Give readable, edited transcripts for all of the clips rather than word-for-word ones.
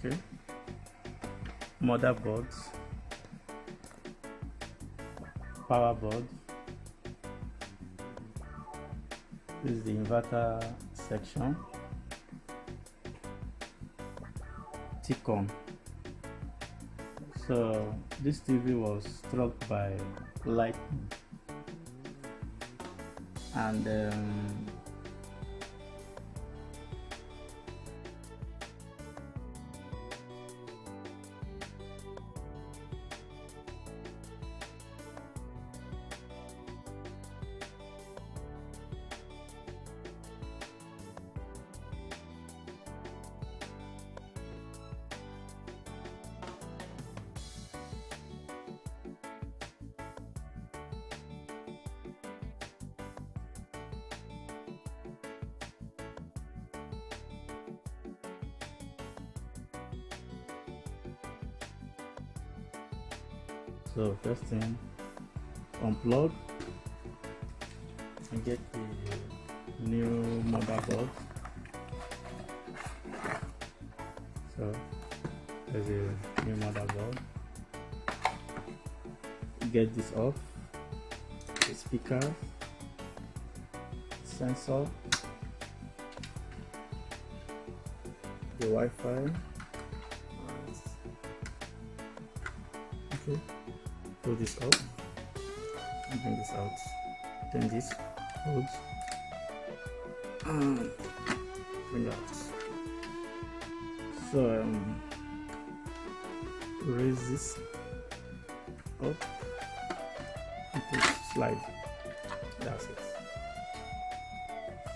Okay, motherboard, power board. This is the inverter section. T-con. So this TV was struck by lightning, and so first thing, unplug and get the new motherboard. So there's a new motherboard. Get this off. The speaker, sensor, the Wi-Fi. Okay. Pull this up and bring this out. Then this holds and bring out. So raise this up and push, slide. That's it.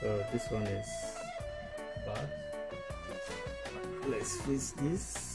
So this one is bad. Let's fix this.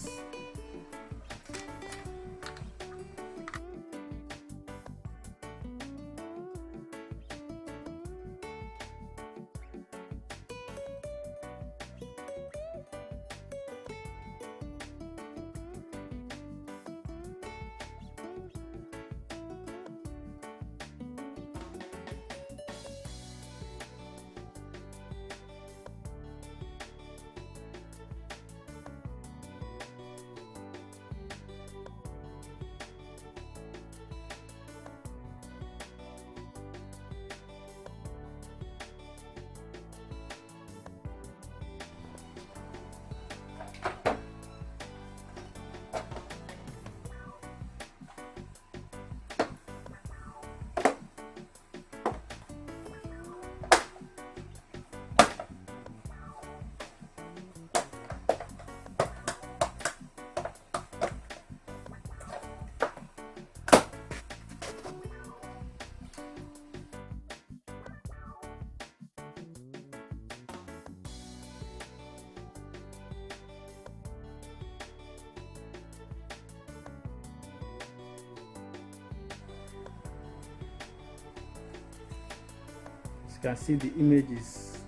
You can see the image is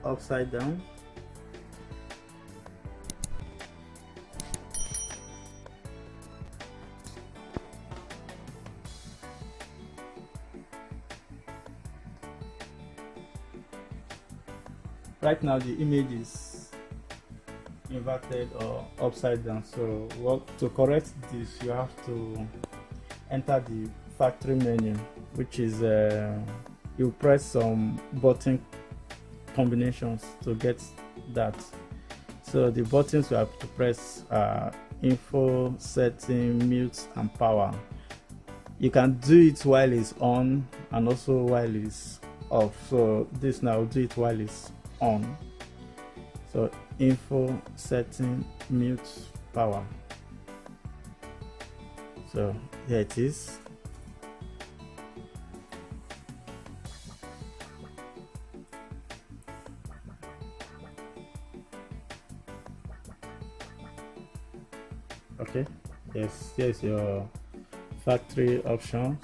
upside down. Right now the image is inverted or upside down, so to correct this you have to enter the factory menu, which is you press some button combinations to get that. So the buttons you have to press are info, setting, mute and power. You can do it while it's on and also while it's off. So this now will do it while it's on. So info, setting, mute, power. So here it is. Okay, yes, here's your factory options.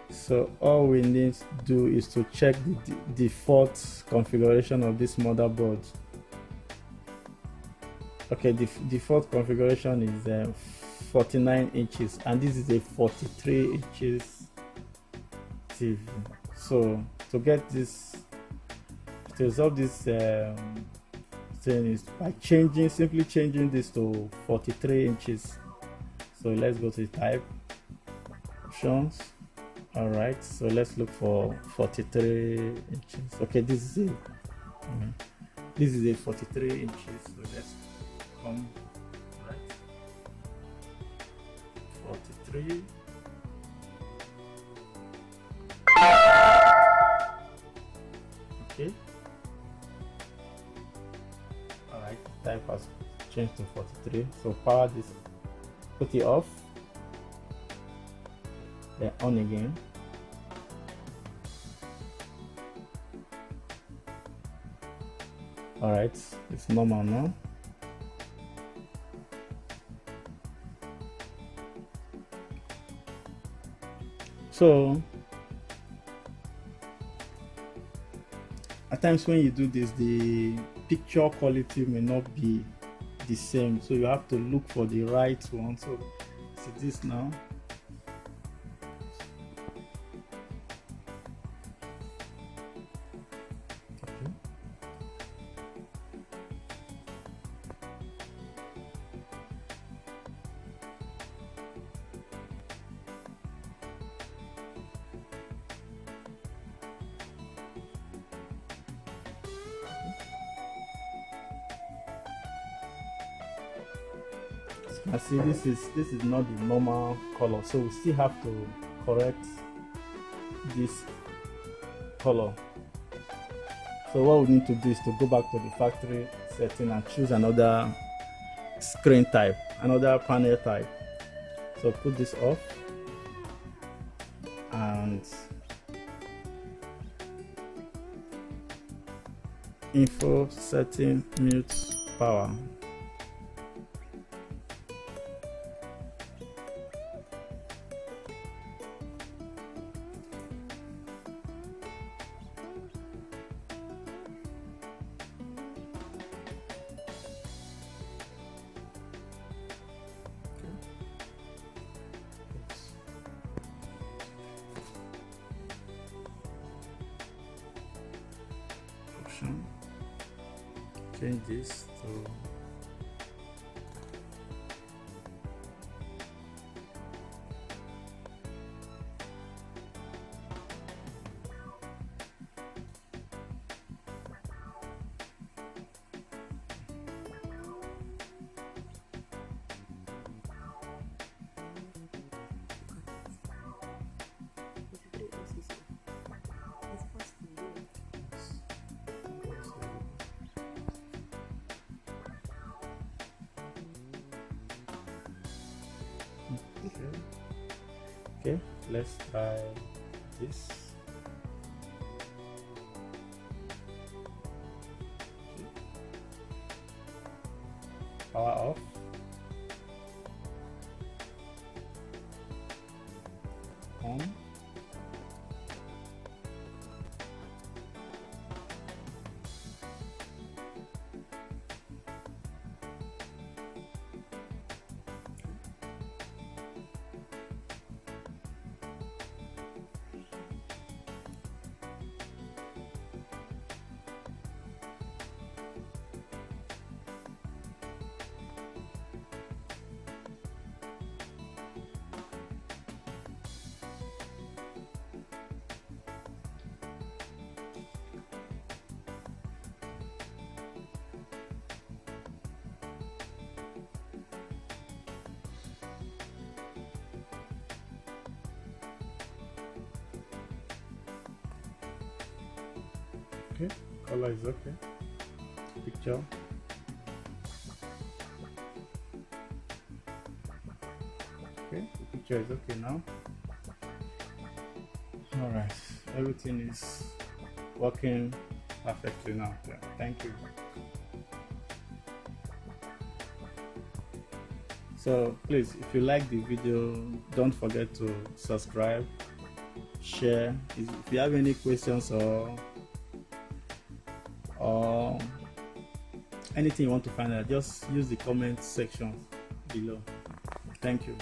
So all we need to do is to check the default configuration of this motherboard. Okay, the default configuration is 49 inches and this is a 43 inches TV. So to get this, to resolve this thing is by simply changing this to 43 inches. So let's go to type options. All right, so let's look for 43 inches. Okay, this is a 43 inches. So let's come right 43. Okay. All right, type has changed to 43. So power this, put it off, then on again. All right, it's normal now. So at times when you do this, the picture quality may not be the same, so you have to look for the right one. So see this now. I see this is not the normal color, so we still have to correct this color. So what we need to do is to go back to the factory setting and choose another screen type, another panel type. So put this off and info setting mute power. Change this to okay, let's try this. Power off. On. Okay, color is okay. Picture. Okay, the picture is okay now. Alright, everything is working perfectly now. Yeah, thank you. So please, if you like the video, don't forget to subscribe, share. If you have any questions or anything you want to find out, just use the comment section below. Thank you.